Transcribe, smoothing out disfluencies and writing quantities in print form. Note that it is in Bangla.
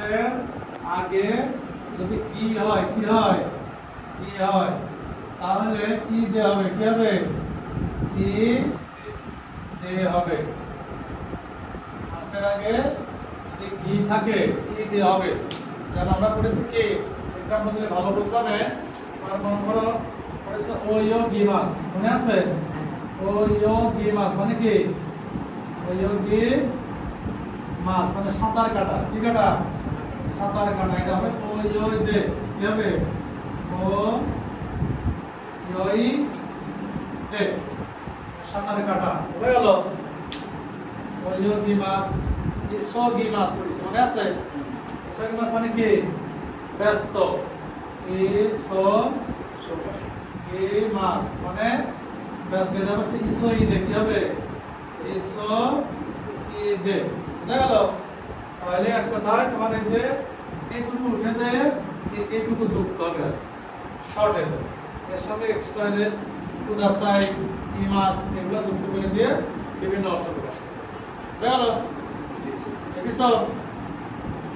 মাসের আগে যদি কি হয় তাহলে ই দে হবে, কি হবে? ই দে হবে। মাসের আগে যদি কি থাকে ই দে হবে। যেন আমরা পড়েছি কি এক্সাম্পল দিলে ভালো বুঝলাম। মনে করো পড়েছে ও ইও গি মাস, মনে আছে? ও ইও গি মাস মানে কি? ও ইও গি মাস মানে সাঁতার কাটা। কি কাটা? সাঁতার কাটা। এটা হবে ও ইও দে, কি হবে? ও ইই দে, সাঁতার কাটা। হয়ে গেল। ও ইও গি মাস, ইসো গি মাস পড়েছে, মনে আছে? ইসো গি মাস মানে কি? ব্যস্ত। ইসো গি মাস মানে ব্যস্ত। এটা হচ্ছে ইসো ই দে, কি হবে? ইসো ই দে। বুঝা গেল? তাহলে এক কথায় তোমার এই যে এইটুকু উঠে যায়, এইটুকু যুক্ত হবে, শর্ট হয়ে যাবে। এর সঙ্গে এক্সট্রা যে উদাসাই ইমাস এগুলো যুক্ত করে দিয়ে বিভিন্ন অর্থ প্রকাশ করবে। বুঝা গেল?